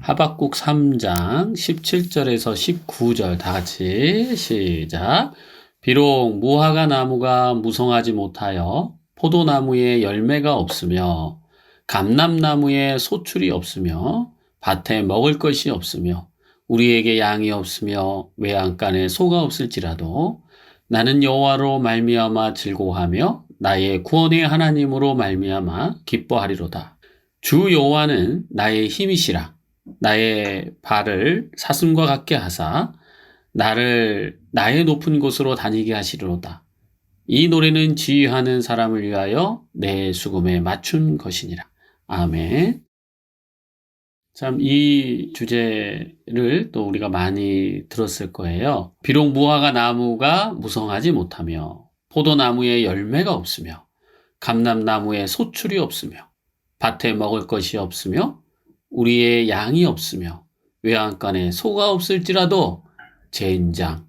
하박국 3장 17절에서 19절 다 같이 시작. 비록 무화과 나무가 무성하지 못하여 포도나무에 열매가 없으며 감람나무에 소출이 없으며 밭에 먹을 것이 없으며 우리에게 양이 없으며 외양간에 소가 없을지라도 나는 여호와로 말미암아 즐거워하며 나의 구원의 하나님으로 말미암아 기뻐하리로다. 주 여호와는 나의 힘이시라. 나의 발을 사슴과 같게 하사 나를 나의 높은 곳으로 다니게 하시리로다. 이 노래는 지휘하는 사람을 위하여 내 수금에 맞춘 것이니라. 아멘. 참, 이 주제를 또 우리가 많이 들었을 거예요. 비록 무화과 나무가 무성하지 못하며 포도나무에 열매가 없으며 감람나무에 소출이 없으며 밭에 먹을 것이 없으며 우리의 양이 없으며 외양간에 소가 없을지라도 젠장.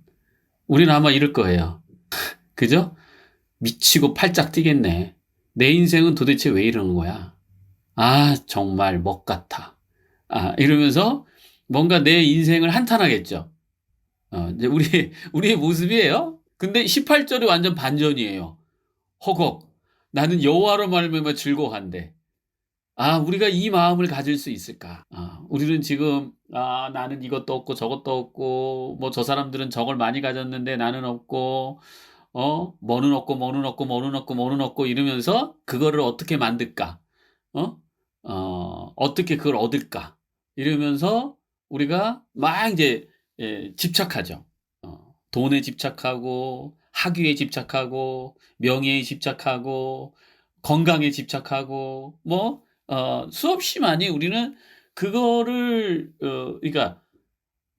우리는 아마 이럴 거예요. 그죠? 미치고 팔짝 뛰겠네. 내 인생은 도대체 왜 이러는 거야? 아, 정말 먹 같아. 이러면서 뭔가 내 인생을 한탄하겠죠. 이제 우리의 모습이에요. 근데 18절이 완전 반전이에요. 허걱. 나는 여호와로 말미암아 즐거워한대. 우리가 이 마음을 가질 수 있을까? 우리는 지금, 나는 이것도 없고 저것도 없고, 뭐 저 사람들은 저걸 많이 가졌는데 나는 없고, 뭐는 없고, 뭐는 없고, 뭐는 없고, 뭐는 없고, 이러면서 그거를 어떻게 만들까? 어떻게 그걸 얻을까? 이러면서 우리가 막 이제, 집착하죠. 돈에 집착하고, 학위에 집착하고, 명예에 집착하고, 건강에 집착하고, 수없이 많이 우리는 그거를, 그러니까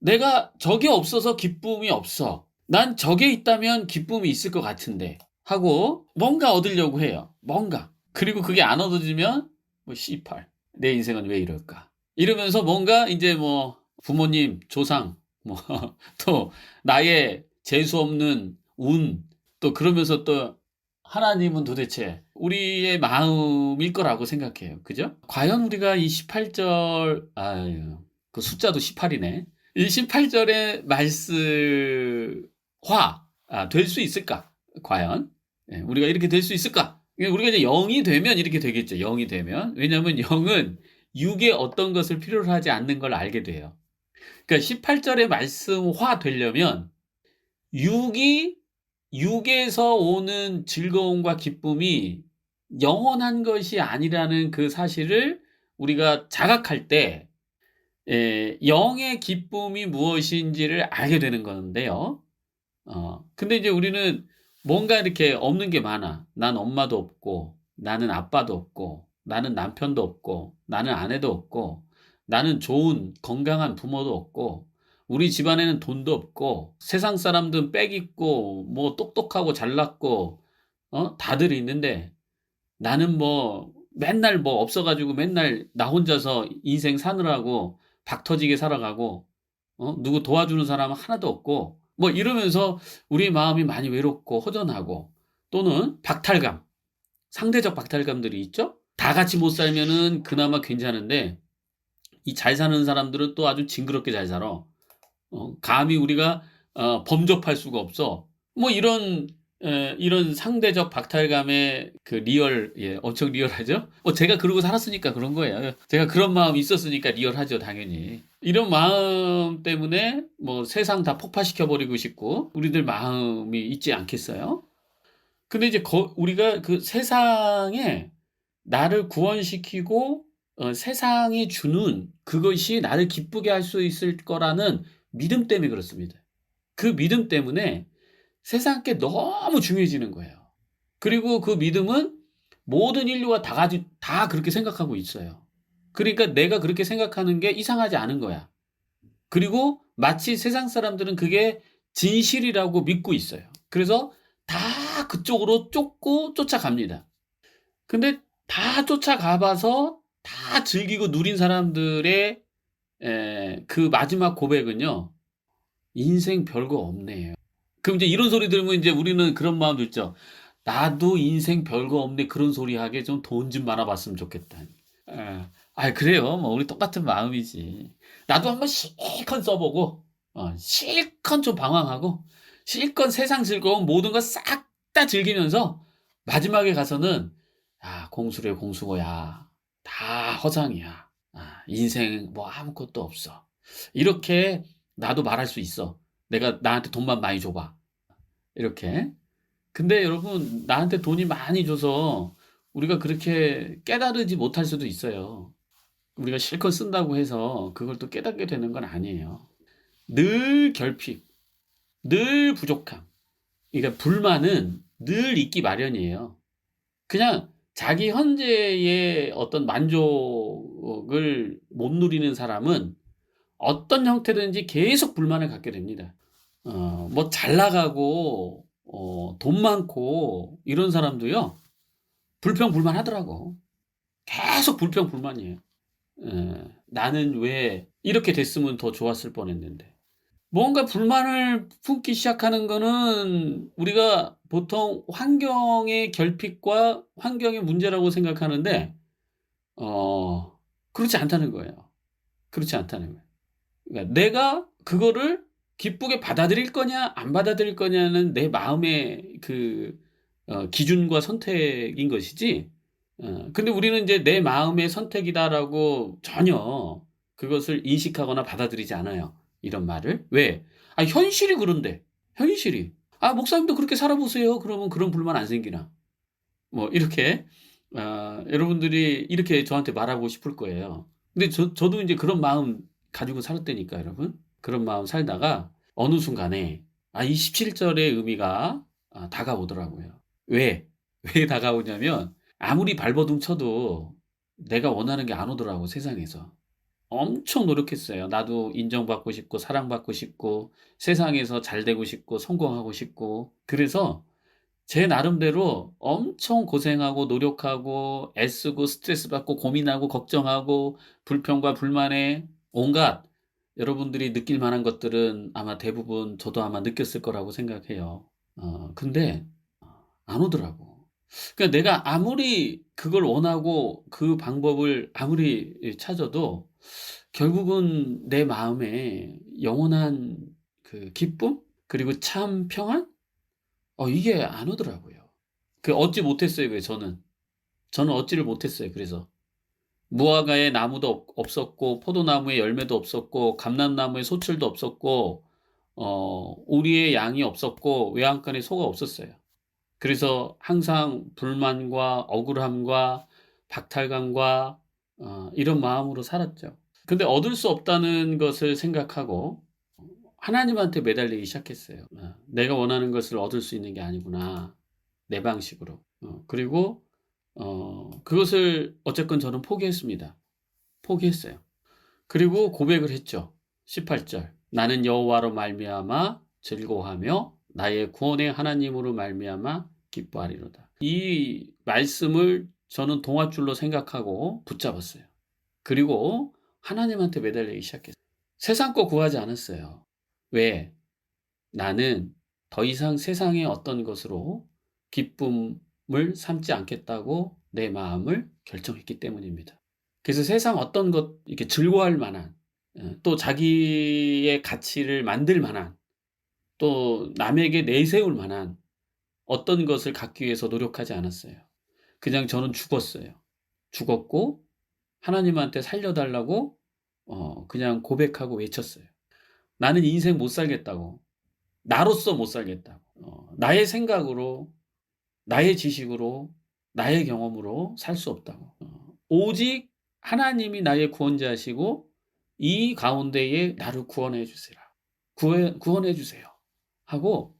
내가 저게 없어서 기쁨이 없어. 난 저게 있다면 기쁨이 있을 것 같은데 하고 뭔가 얻으려고 해요. 뭔가. 그리고 그게 안 얻어지면 씨팔. 내 인생은 왜 이럴까? 이러면서 뭔가 이제 부모님, 조상, 또 나의 재수 없는 운, 또 그러면서 또 하나님은 도대체 우리의 마음일 거라고 생각해요. 그죠? 과연 우리가 이 18절, 그 숫자도 18이네. 이 18절의 말씀화, 될 수 있을까? 과연? 우리가 이렇게 될 수 있을까? 우리가 이제 0이 되면 이렇게 되겠죠. 0이 되면. 왜냐하면 0은 6의 어떤 것을 필요로 하지 않는 걸 알게 돼요. 그러니까 18절의 말씀화 되려면 6에서 오는 즐거움과 기쁨이 영원한 것이 아니라는 그 사실을 우리가 자각할 때 0의 기쁨이 무엇인지를 알게 되는 건데요. 근데 이제 우리는 뭔가 이렇게 없는 게 많아. 난 엄마도 없고, 나는 아빠도 없고, 나는 남편도 없고, 나는 아내도 없고, 나는 좋은 건강한 부모도 없고, 우리 집안에는 돈도 없고, 세상 사람들은 빽 있고, 똑똑하고 잘났고, 다들 있는데, 나는 맨날 없어가지고 맨날 나 혼자서 인생 사느라고 박 터지게 살아가고, 누구 도와주는 사람은 하나도 없고, 이러면서 우리 마음이 많이 외롭고 허전하고, 또는 박탈감, 상대적 박탈감들이 있죠? 다 같이 못 살면은 그나마 괜찮은데, 이 잘 사는 사람들은 또 아주 징그럽게 잘 살아. 감히 우리가 범접할 수가 없어. 이런 상대적 박탈감의 그 리얼, 엄청 리얼하죠? 제가 그러고 살았으니까 그런 거예요. 제가 그런 마음이 있었으니까 리얼하죠, 당연히. 이런 마음 때문에 세상 다 폭파시켜버리고 싶고, 우리들 마음이 있지 않겠어요? 근데 이제 우리가 그 세상에 나를 구원시키고, 세상이 주는 그것이 나를 기쁘게 할 수 있을 거라는 믿음 때문에 그렇습니다. 그 믿음 때문에 세상께 너무 중요해지는 거예요. 그리고 그 믿음은 모든 인류가 다 그렇게 생각하고 있어요. 그러니까 내가 그렇게 생각하는 게 이상하지 않은 거야. 그리고 마치 세상 사람들은 그게 진실이라고 믿고 있어요. 그래서 다 그쪽으로 쫓아갑니다. 근데 다 쫓아가봐서 다 즐기고 누린 사람들의 그 마지막 고백은요, 인생 별거 없네요. 그럼 이제 이런 소리 들으면 이제 우리는 그런 마음도 있죠. 나도 인생 별거 없네 그런 소리 하게 좀 돈 좀 많아봤으면 좋겠다. 그래요. 뭐 우리 똑같은 마음이지. 나도 한번 실컷 써보고 실컷 좀 방황하고 실컷 세상 즐거움 모든 거 싹 다 즐기면서 마지막에 가서는 공수래 공수고야. 다 허상이야. 인생 뭐 아무것도 없어. 이렇게 나도 말할 수 있어. 내가 나한테 돈만 많이 줘봐. 이렇게. 근데 여러분 나한테 돈이 많이 줘서 우리가 그렇게 깨달으지 못할 수도 있어요. 우리가 실컷 쓴다고 해서 그걸 또 깨닫게 되는 건 아니에요. 늘 결핍, 늘 부족함. 그러니까 불만은 늘 있기 마련이에요. 그냥 자기 현재의 어떤 만족을 못 누리는 사람은 어떤 형태든지 계속 불만을 갖게 됩니다. 뭐 잘 나가고, 돈 많고, 이런 사람도요, 불평불만 하더라고. 계속 불평불만이에요. 나는 왜 이렇게 됐으면 더 좋았을 뻔했는데. 뭔가 불만을 품기 시작하는 거는 우리가 보통 환경의 결핍과 환경의 문제라고 생각하는데, 그렇지 않다는 거예요. 그렇지 않다는 거예요. 그러니까 내가 그거를 기쁘게 받아들일 거냐, 안 받아들일 거냐는 내 마음의 기준과 선택인 것이지, 근데 우리는 이제 내 마음의 선택이다라고 전혀 그것을 인식하거나 받아들이지 않아요. 이런 말을. 왜? 현실이 그런데. 현실이. 목사님도 그렇게 살아보세요. 그러면 그런 불만 안 생기나. 뭐, 이렇게, 여러분들이 이렇게 저한테 말하고 싶을 거예요. 근데 저도 이제 그런 마음 가지고 살았다니까, 여러분. 그런 마음 살다가 어느 순간에, 이 17절의 의미가 다가오더라고요. 왜? 왜 다가오냐면, 아무리 발버둥 쳐도 내가 원하는 게 안 오더라고, 세상에서. 엄청 노력했어요. 나도 인정받고 싶고, 사랑받고 싶고, 세상에서 잘 되고 싶고, 성공하고 싶고. 그래서 제 나름대로 엄청 고생하고, 노력하고, 애쓰고, 스트레스 받고, 고민하고, 걱정하고, 불평과 불만에 온갖 여러분들이 느낄 만한 것들은 아마 대부분 저도 아마 느꼈을 거라고 생각해요. 근데 안 오더라고. 그러니까 내가 아무리 그걸 원하고 그 방법을 아무리 찾아도 결국은 내 마음에 영원한 그 기쁨? 그리고 참 평안? 이게 안 오더라고요. 얻지 못했어요, 왜 저는. 저는 얻지를 못했어요, 그래서. 무화과에 나무도 없었고, 포도나무에 열매도 없었고, 감람나무에 소출도 없었고, 오리에 양이 없었고, 외양간에 소가 없었어요. 그래서 항상 불만과 억울함과 박탈감과 이런 마음으로 살았죠. 근데 얻을 수 없다는 것을 생각하고 하나님한테 매달리기 시작했어요. 내가 원하는 것을 얻을 수 있는 게 아니구나. 내 방식으로. 그리고 그것을 어쨌건 저는 포기했습니다. 포기했어요. 그리고 고백을 했죠. 18절. 나는 여호와로 말미암아 즐거워하며 나의 구원의 하나님으로 말미암아 기뻐하리로다. 이 말씀을 저는 동화줄로 생각하고 붙잡았어요. 그리고 하나님한테 매달리기 시작했어요. 세상 거 구하지 않았어요. 왜? 나는 더 이상 세상의 어떤 것으로 기쁨을 삼지 않겠다고 내 마음을 결정했기 때문입니다. 그래서 세상 어떤 것, 이렇게 즐거워할 만한, 또 자기의 가치를 만들 만한, 또 남에게 내세울 만한 어떤 것을 갖기 위해서 노력하지 않았어요. 그냥 저는 죽었어요. 죽었고, 하나님한테 살려달라고, 그냥 고백하고 외쳤어요. 나는 인생 못 살겠다고. 나로서 못 살겠다고. 나의 생각으로, 나의 지식으로, 나의 경험으로 살 수 없다고. 오직 하나님이 나의 구원자시고 이 가운데에 나를 구원해 주시라. 구원해 주세요. 하고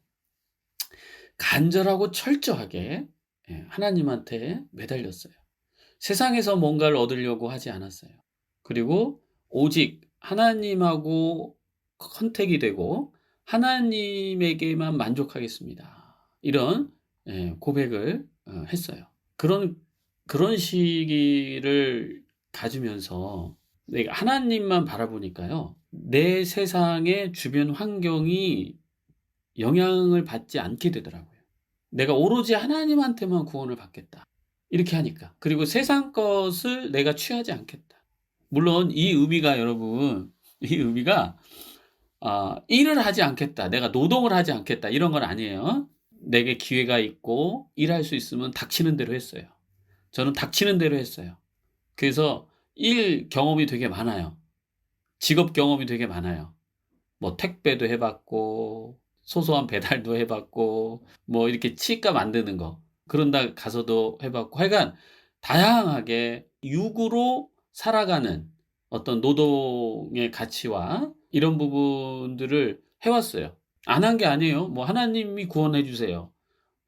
간절하고 철저하게 하나님한테 매달렸어요. 세상에서 뭔가를 얻으려고 하지 않았어요. 그리고 오직 하나님하고 컨택이 되고 하나님에게만 만족하겠습니다. 이런 고백을 했어요. 그런 시기를 가지면서 내가 하나님만 바라보니까요. 내 세상의 주변 환경이 영향을 받지 않게 되더라고요. 내가 오로지 하나님한테만 구원을 받겠다. 이렇게 하니까. 그리고 세상 것을 내가 취하지 않겠다. 물론 이 의미가 여러분, 이 의미가 일을 하지 않겠다, 내가 노동을 하지 않겠다 이런 건 아니에요. 내게 기회가 있고 일할 수 있으면 닥치는 대로 했어요. 저는 닥치는 대로 했어요. 그래서 일 경험이 되게 많아요. 직업 경험이 되게 많아요. 뭐 택배도 해 봤고 소소한 배달도 해 봤고 뭐 이렇게 치과 만드는 거 그런 데 가서도 해 봤고 하여간 다양하게 육으로 살아가는 어떤 노동의 가치와 이런 부분들을 해 왔어요. 안 한 게 아니에요. 뭐 하나님이 구원해 주세요.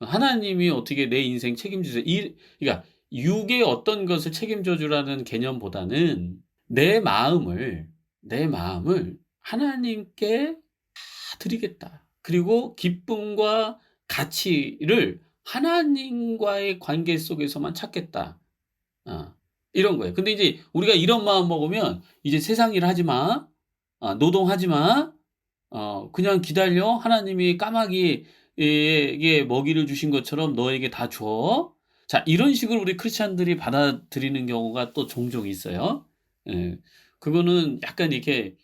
하나님이 어떻게 내 인생 책임지세요. 그러니까 육의 어떤 것을 책임져 주라는 개념보다는 내 마음을 내 마음을 하나님께 다 드리겠다. 그리고 기쁨과 가치를 하나님과의 관계 속에서만 찾겠다. 어, 이런 거예요. 근데 이제 우리가 이런 마음 먹으면 이제 세상 일 하지 마. 노동하지 마. 그냥 기다려. 하나님이 까마귀에게 먹이를 주신 것처럼 너에게 다 줘. 자, 이런 식으로 우리 크리스찬들이 받아들이는 경우가 또 종종 있어요. 예. 그거는 약간 이렇게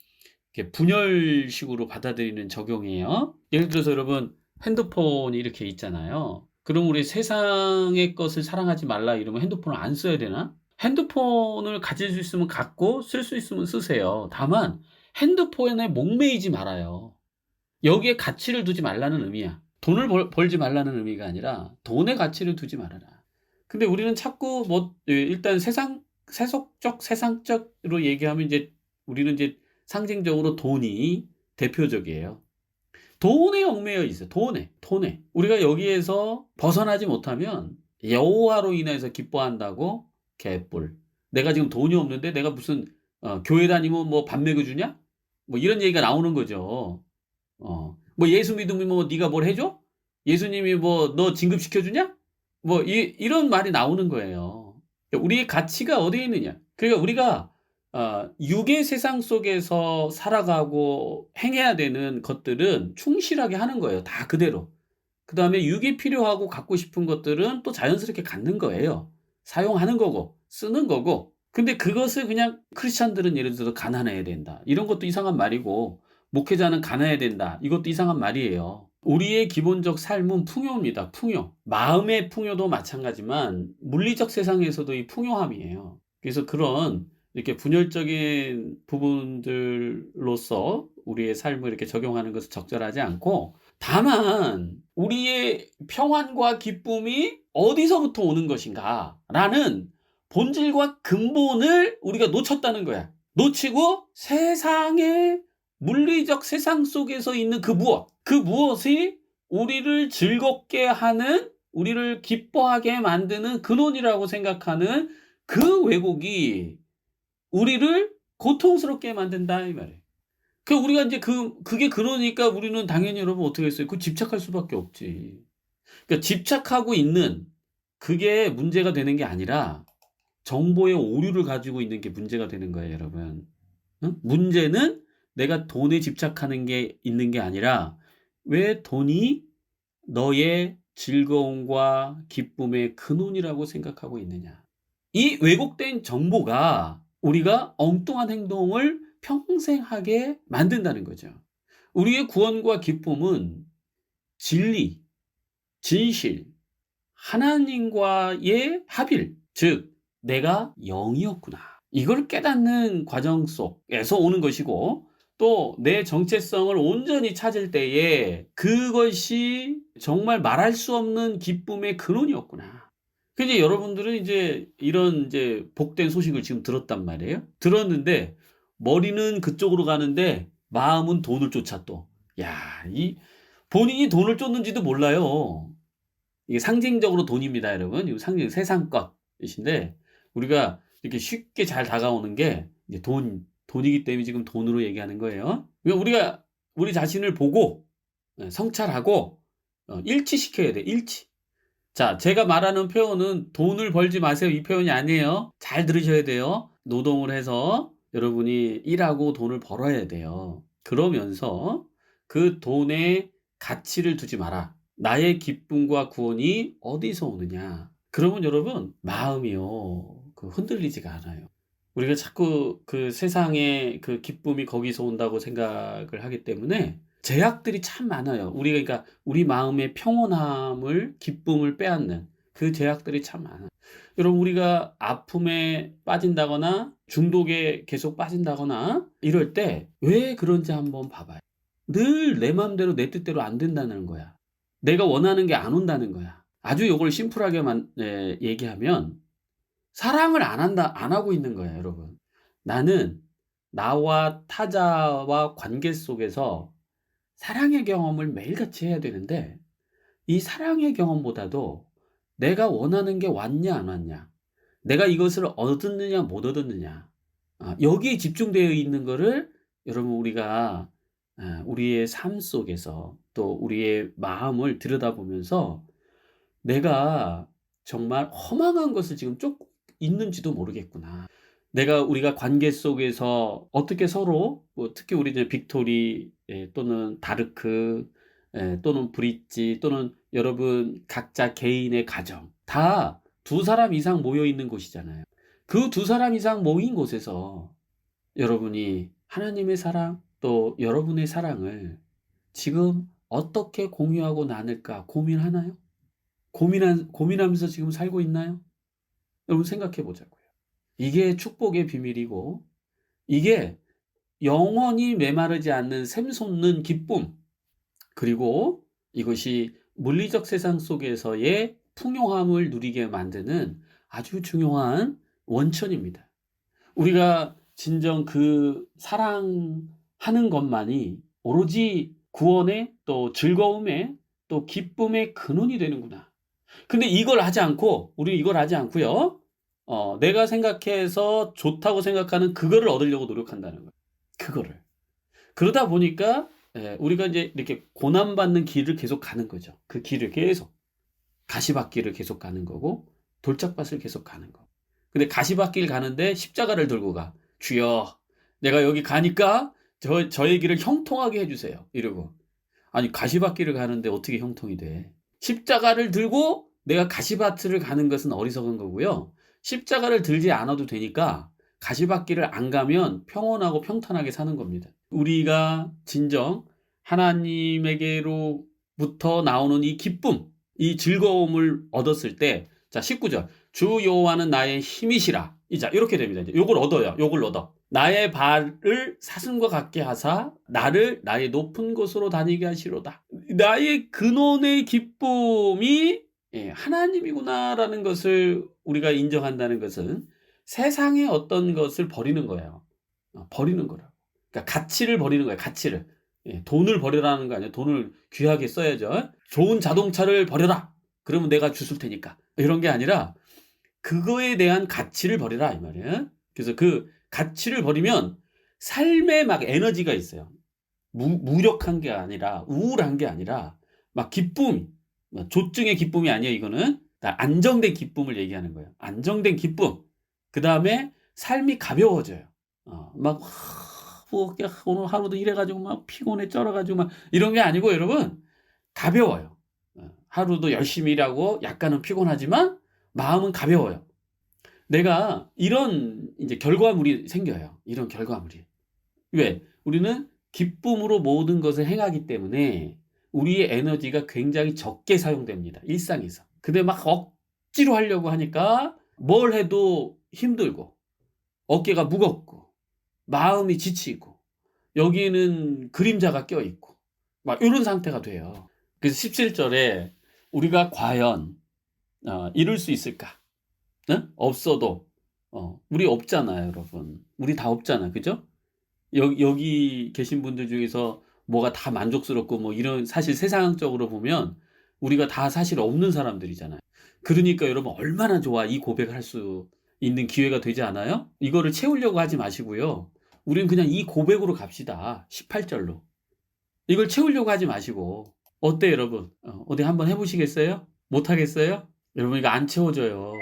분열식으로 받아들이는 적용이에요. 예를 들어서 여러분 핸드폰이 이렇게 있잖아요. 그럼 우리 세상의 것을 사랑하지 말라 이러면 핸드폰을 안 써야 되나? 핸드폰을 가질 수 있으면 갖고 쓸 수 있으면 쓰세요. 다만 핸드폰에 목매이지 말아요. 여기에 가치를 두지 말라는 의미야. 돈을 벌지 말라는 의미가 아니라 돈의 가치를 두지 말아라. 근데 우리는 자꾸 뭐 일단 세속적 세상적으로 얘기하면 이제 우리는 이제 상징적으로 돈이 대표적이에요. 돈에 얽매여 있어요. 돈에. 우리가 여기에서 벗어나지 못하면 여호와로 인해서 기뻐한다고 개뿔. 내가 지금 돈이 없는데 내가 무슨 교회 다니면 뭐 밥 먹여주냐? 뭐 이런 얘기가 나오는 거죠. 뭐 예수 믿으면 뭐 네가 뭘 해줘? 예수님이 뭐 너 진급시켜주냐? 뭐 이런 말이 나오는 거예요. 우리의 가치가 어디에 있느냐? 그러니까 우리가 육의 세상 속에서 살아가고 행해야 되는 것들은 충실하게 하는 거예요. 다 그대로. 그다음에 육이 필요하고 갖고 싶은 것들은 또 자연스럽게 갖는 거예요. 사용하는 거고 쓰는 거고. 근데 그것을 그냥 크리스찬들은 예를 들어서 가난해야 된다. 이런 것도 이상한 말이고 목회자는 가난해야 된다. 이것도 이상한 말이에요. 우리의 기본적 삶은 풍요입니다. 풍요. 마음의 풍요도 마찬가지만 물리적 세상에서도 이 풍요함이에요. 그래서 그런 이렇게 분열적인 부분들로서 우리의 삶을 이렇게 적용하는 것은 적절하지 않고 다만 우리의 평안과 기쁨이 어디서부터 오는 것인가라는 본질과 근본을 우리가 놓쳤다는 거야. 놓치고 세상의 물리적 세상 속에서 있는 그 무엇이 우리를 즐겁게 하는, 우리를 기뻐하게 만드는 근원이라고 생각하는 그 왜곡이 우리를 고통스럽게 만든다 이 말이에요. 우리가 이제 그게 그러니까 우리는 당연히 여러분 어떻게 했어요? 집착할 수밖에 없지. 그러니까 집착하고 있는 그게 문제가 되는 게 아니라 정보의 오류를 가지고 있는 게 문제가 되는 거예요, 여러분. 응? 문제는 내가 돈에 집착하는 게 있는 게 아니라 왜 돈이 너의 즐거움과 기쁨의 근원이라고 생각하고 있느냐. 이 왜곡된 정보가 우리가 엉뚱한 행동을 평생 하게 만든다는 거죠. 우리의 구원과 기쁨은 진리, 진실, 하나님과의 합일, 즉 내가 영이었구나. 이걸 깨닫는 과정 속에서 오는 것이고 또 내 정체성을 온전히 찾을 때에 그것이 정말 말할 수 없는 기쁨의 근원이었구나. 근데 여러분들은 이제 이런 이제 복된 소식을 지금 들었단 말이에요. 들었는데 머리는 그쪽으로 가는데 마음은 돈을 쫓아 또. 야, 이 본인이 돈을 쫓는지도 몰라요. 이게 상징적으로 돈입니다, 여러분. 이거 세상 것이신데 우리가 이렇게 쉽게 잘 다가오는 게 이제 돈이기 때문에 지금 돈으로 얘기하는 거예요. 그러니까 우리가 우리 자신을 보고 성찰하고 일치시켜야 돼. 일치. 자, 제가 말하는 표현은 돈을 벌지 마세요. 이 표현이 아니에요. 잘 들으셔야 돼요. 노동을 해서 여러분이 일하고 돈을 벌어야 돼요. 그러면서 그 돈에 가치를 두지 마라. 나의 기쁨과 구원이 어디서 오느냐? 그러면 여러분 마음이요. 흔들리지가 않아요. 우리가 자꾸 그 세상의 그 기쁨이 거기서 온다고 생각을 하기 때문에 제약들이 참 많아요. 우리가 그러니까 우리 마음의 평온함을 기쁨을 빼앗는 그 제약들이 참 많아요. 여러분 우리가 아픔에 빠진다거나 중독에 계속 빠진다거나 이럴 때 왜 그런지 한번 봐봐요. 늘 내 맘대로 내 뜻대로 안 된다는 거야. 내가 원하는 게 안 온다는 거야. 아주 요걸 심플하게만 얘기하면 사랑을 안 하고 있는 거예요, 여러분. 나는 나와 타자와 관계 속에서 사랑의 경험을 매일같이 해야 되는데 이 사랑의 경험보다도 내가 원하는 게 왔냐 안 왔냐, 내가 이것을 얻었느냐 못 얻었느냐, 여기에 집중되어 있는 거를 여러분 우리가 우리의 삶 속에서 또 우리의 마음을 들여다보면서 내가 정말 허망한 것을 지금 쫓고 있는지도 모르겠구나. 우리가 관계 속에서 어떻게 서로 뭐 특히 우리 이제 빅토리 또는 다르크 또는 브릿지 또는 여러분 각자 개인의 가정 다 두 사람 이상 모여 있는 곳이잖아요. 그 두 사람 이상 모인 곳에서 여러분이 하나님의 사랑 또 여러분의 사랑을 지금 어떻게 공유하고 나눌까 고민하나요? 고민하면서 지금 살고 있나요? 여러분 생각해 보자고요. 이게 축복의 비밀이고 이게 영원히 메마르지 않는 샘솟는 기쁨, 그리고 이것이 물리적 세상 속에서의 풍요함을 누리게 만드는 아주 중요한 원천입니다. 우리가 진정 그 사랑하는 것만이 오로지 구원의 또 즐거움의 또 기쁨의 근원이 되는구나. 근데 우리 이걸 하지 않고요. 내가 생각해서 좋다고 생각하는 그거를 얻으려고 노력한다는 거예요. 그거를. 그러다 보니까 우리가 이제 이렇게 고난받는 길을 계속 가는 거죠. 그 길을 계속. 가시밭길을 계속 가는 거고 돌짝밭을 계속 가는 거. 근데 가시밭길 가는데 십자가를 들고 가. 주여, 내가 여기 가니까 저의 길을 형통하게 해주세요. 이러고. 아니 가시밭길을 가는데 어떻게 형통이 돼? 십자가를 들고 내가 가시밭을 가는 것은 어리석은 거고요. 십자가를 들지 않아도 되니까 가시밭길을 안 가면 평온하고 평탄하게 사는 겁니다. 우리가 진정 하나님에게로부터 나오는 이 기쁨, 이 즐거움을 얻었을 때, 자, 19절. 주 여호와는 나의 힘이시라. 자, 이렇게 됩니다. 이제 요걸 얻어요. 요걸 얻어. 나의 발을 사슴과 같게 하사 나를 나의 높은 곳으로 다니게 하시로다. 나의 근원의 기쁨이 하나님이구나라는 것을 우리가 인정한다는 것은 세상의 어떤 것을 버리는 거예요. 버리는 거라고. 그러니까 가치를 버리는 거예요. 가치를. 돈을 버려라는 거 아니에요. 돈을 귀하게 써야죠. 좋은 자동차를 버려라. 그러면 내가 주술 테니까. 이런 게 아니라 그거에 대한 가치를 버려라 이 말이에요. 그래서 그 가치를 버리면 삶에 막 에너지가 있어요. 무력한 게 아니라 우울한 게 아니라 막 기쁨, 조증의 기쁨이 아니에요. 이거는 안정된 기쁨을 얘기하는 거예요. 안정된 기쁨. 그 다음에 삶이 가벼워져요. 뭐 오늘 하루도 일해가지고 막 피곤해 쩔어가지고 막 이런 게 아니고 여러분 가벼워요. 하루도 열심히 일하고 약간은 피곤하지만 마음은 가벼워요. 내가 이런 이제 결과물이 생겨요. 이런 결과물이. 왜? 우리는 기쁨으로 모든 것을 행하기 때문에 우리의 에너지가 굉장히 적게 사용됩니다. 일상에서. 근데 막 억지로 하려고 하니까 뭘 해도 힘들고 어깨가 무겁고 마음이 지치고 여기는 그림자가 껴있고 막 이런 상태가 돼요. 그래서 17절에 우리가 과연 이룰 수 있을까? 네? 없어도 우리 없잖아요, 여러분. 우리 다 없잖아, 그죠? 여기 계신 분들 중에서 뭐가 다 만족스럽고 뭐 이런 사실 세상적으로 보면 우리가 다 사실 없는 사람들이잖아요. 그러니까 여러분 얼마나 좋아 이 고백을 할 수 있는 기회가 되지 않아요? 이거를 채우려고 하지 마시고요. 우리는 그냥 이 고백으로 갑시다. 18절로. 이걸 채우려고 하지 마시고. 어때 여러분? 어디 한번 해보시겠어요? 못하겠어요? 여러분 이거 안 채워져요.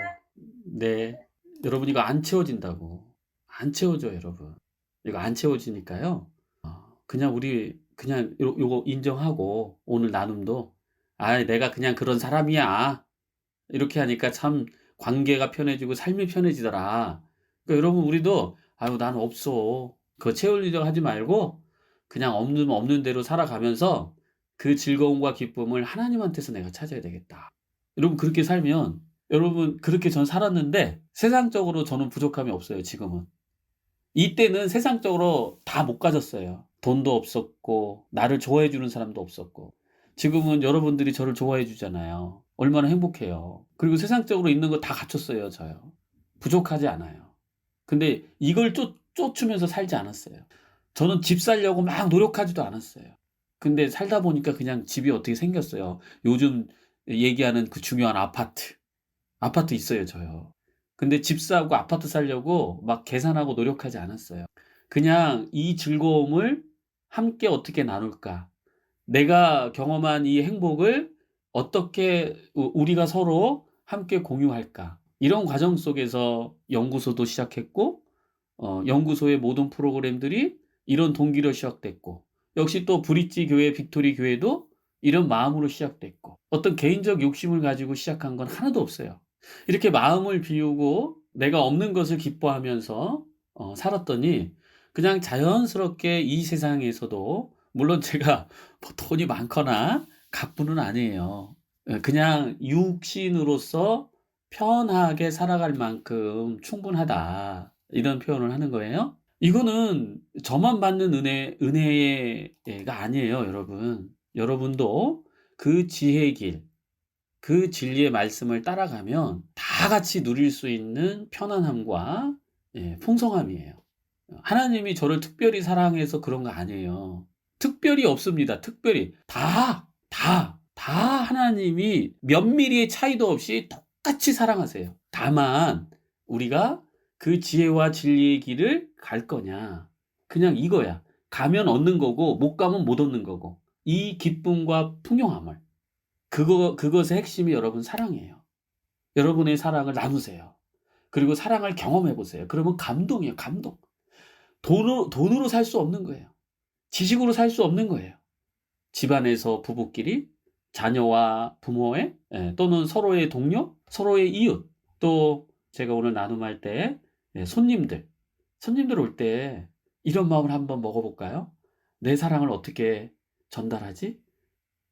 네. 여러분 이거 안 채워진다고. 안 채워져요 여러분. 이거 안 채워지니까요. 그냥 요거 인정하고 오늘 나눔도 내가 그냥 그런 사람이야. 이렇게 하니까 참 관계가 편해지고 삶이 편해지더라. 그러니까 여러분 우리도 아유 나는 없어. 그거 채우려고 하지 말고 그냥 없는 대로 살아가면서 그 즐거움과 기쁨을 하나님한테서 내가 찾아야 되겠다. 여러분 그렇게 살면 여러분 그렇게 전 살았는데 세상적으로 저는 부족함이 없어요 지금은. 이때는 세상적으로 다 못 가졌어요. 돈도 없었고 나를 좋아해 주는 사람도 없었고. 지금은 여러분들이 저를 좋아해 주잖아요. 얼마나 행복해요. 그리고 세상적으로 있는 거 다 갖췄어요 저요. 부족하지 않아요. 근데 이걸 쫓으면서 살지 않았어요. 저는 집 살려고 막 노력하지도 않았어요. 근데 살다 보니까 그냥 집이 어떻게 생겼어요. 요즘 얘기하는 그 중요한 아파트. 아파트 있어요, 저요. 근데 집 사고 아파트 살려고 막 계산하고 노력하지 않았어요. 그냥 이 즐거움을 함께 어떻게 나눌까? 내가 경험한 이 행복을 어떻게 우리가 서로 함께 공유할까? 이런 과정 속에서 연구소도 시작했고, 연구소의 모든 프로그램들이 이런 동기로 시작됐고, 역시 또 브릿지 교회, 빅토리 교회도 이런 마음으로 시작됐고, 어떤 개인적 욕심을 가지고 시작한 건 하나도 없어요. 이렇게 마음을 비우고 내가 없는 것을 기뻐하면서 살았더니 그냥 자연스럽게 이 세상에서도 물론 제가 뭐 돈이 많거나 갑부는 아니에요. 그냥 육신으로서 편하게 살아갈 만큼 충분하다. 이런 표현을 하는 거예요. 이거는 저만 받는 은혜가 아니에요, 여러분. 여러분도 그 지혜의 길, 그 진리의 말씀을 따라가면 다 같이 누릴 수 있는 편안함과 풍성함이에요. 하나님이 저를 특별히 사랑해서 그런 거 아니에요. 특별히 없습니다. 특별히. 다 하나님이 몇 미리의 차이도 없이 똑같이 사랑하세요. 다만, 우리가 그 지혜와 진리의 길을 갈 거냐. 그냥 이거야. 가면 얻는 거고, 못 가면 못 얻는 거고. 이 기쁨과 풍요함을. 그것의 핵심이 여러분 사랑이에요. 여러분의 사랑을 나누세요. 그리고 사랑을 경험해 보세요. 그러면 감동이에요, 감동. 돈으로 살 수 없는 거예요. 지식으로 살 수 없는 거예요. 집안에서 부부끼리, 자녀와 부모의, 또는 서로의 동료, 서로의 이웃, 또 제가 오늘 나눔할 때, 손님들 올 때 이런 마음을 한번 먹어볼까요? 내 사랑을 어떻게 전달하지?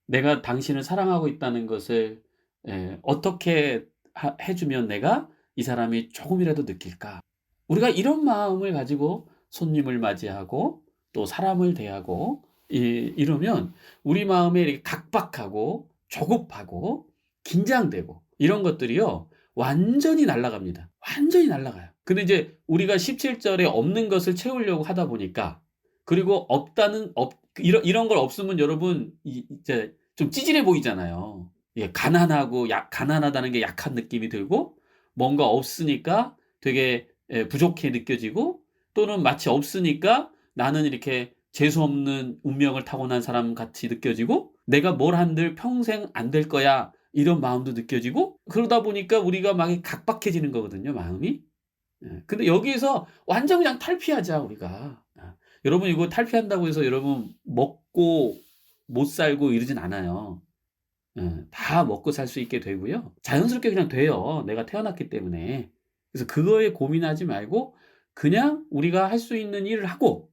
내가 당신을 사랑하고 있다는 것을 어떻게 해주면 내가 이 사람이 조금이라도 느낄까? 우리가 이런 마음을 가지고 손님을 맞이하고 또 사람을 대하고 이러면 우리 마음에 이렇게 각박하고 조급하고 긴장되고 이런 것들이요 완전히 날아갑니다. 완전히 날아가요. 근데 이제 우리가 17절에 없는 것을 채우려고 하다 보니까 그리고 이런 걸 없으면 여러분 이제 좀 찌질해 보이잖아요. 예, 가난하다는 게 약한 느낌이 들고 뭔가 없으니까 되게 부족해 느껴지고 또는 마치 없으니까 나는 이렇게 재수없는 운명을 타고난 사람 같이 느껴지고 내가 뭘 한들 평생 안 될 거야 이런 마음도 느껴지고 그러다 보니까 우리가 막 각박해지는 거거든요 마음이. 근데 여기에서 완전 그냥 탈피하자 우리가. 여러분 이거 탈피한다고 해서 여러분 먹고 못 살고 이러진 않아요. 다 먹고 살 수 있게 되고요. 자연스럽게 그냥 돼요. 내가 태어났기 때문에. 그래서 그거에 고민하지 말고 그냥 우리가 할 수 있는 일을 하고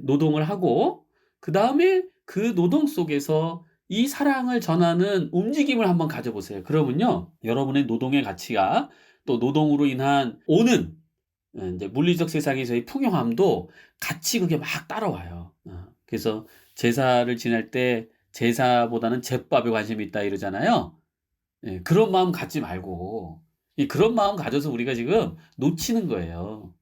노동을 하고 그다음에 그 노동 속에서 이 사랑을 전하는 움직임을 한번 가져보세요. 그러면요. 여러분의 노동의 가치가 또 노동으로 인한 오는 이제 물리적 세상에서의 풍요함도 같이 그게 막 따라와요. 그래서 제사를 지낼 때 제사보다는 제밥에 관심이 있다 이러잖아요. 그런 마음 갖지 말고 그런 마음 가져서 우리가 지금 놓치는 거예요.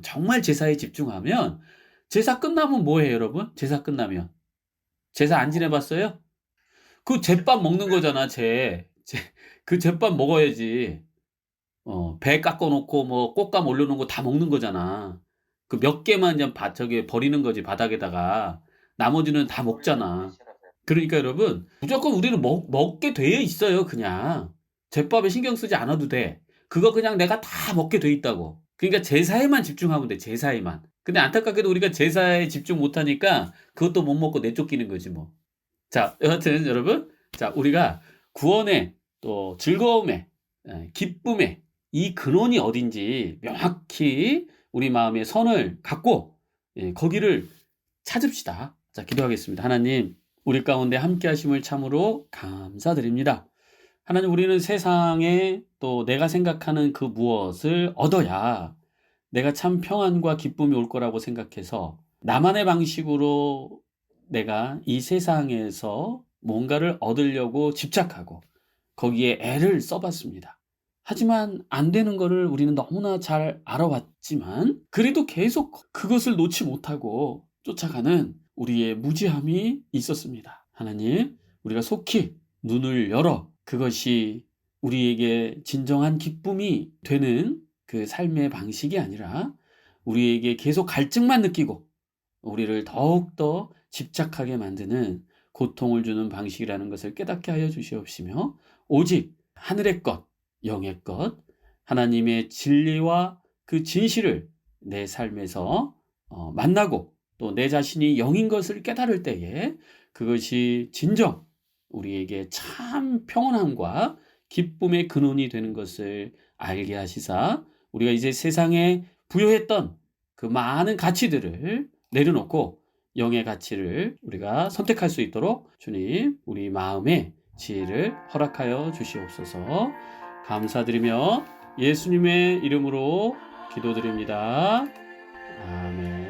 정말 제사에 집중하면 제사 끝나면 뭐 해요, 여러분? 제사 끝나면 제사 안 지내봤어요? 그 제밥 먹는 거잖아, 그 제밥 먹어야지. 배 깎아놓고 뭐 꽃감 올려놓은 거 다 먹는 거잖아. 그 몇 개만 그냥 저기 버리는 거지 바닥에다가 나머지는 다 먹잖아. 그러니까 여러분 무조건 우리는 먹게 되어 있어요 그냥. 제밥에 신경 쓰지 않아도 돼. 그거 그냥 내가 다 먹게 돼 있다고. 그러니까 제사에만 집중하면 돼 제사에만. 근데 안타깝게도 우리가 제사에 집중 못하니까 그것도 못 먹고 내쫓기는 거지 뭐. 자 여하튼 여러분 자 우리가 구원의 또 즐거움의 기쁨의 이 근원이 어딘지 명확히 우리 마음의 선을 갖고 거기를 찾읍시다. 자, 기도하겠습니다. 하나님, 우리 가운데 함께 하심을 참으로 감사드립니다. 하나님, 우리는 세상에 또 내가 생각하는 그 무엇을 얻어야 내가 참 평안과 기쁨이 올 거라고 생각해서 나만의 방식으로 내가 이 세상에서 뭔가를 얻으려고 집착하고 거기에 애를 써봤습니다. 하지만 안 되는 거를 우리는 너무나 잘 알아왔지만 그래도 계속 그것을 놓지 못하고 쫓아가는 우리의 무지함이 있었습니다. 하나님, 우리가 속히 눈을 열어 그것이 우리에게 진정한 기쁨이 되는 그 삶의 방식이 아니라 우리에게 계속 갈증만 느끼고 우리를 더욱더 집착하게 만드는 고통을 주는 방식이라는 것을 깨닫게 하여 주시옵시며 오직 하늘의 것, 영의 것, 하나님의 진리와 그 진실을 내 삶에서 만나고 또 내 자신이 영인 것을 깨달을 때에 그것이 진정 우리에게 참 평온함과 기쁨의 근원이 되는 것을 알게 하시사 우리가 이제 세상에 부여했던 그 많은 가치들을 내려놓고 영의 가치를 우리가 선택할 수 있도록 주님 우리 마음에 지혜를 허락하여 주시옵소서. 감사드리며 예수님의 이름으로 기도드립니다. 아멘.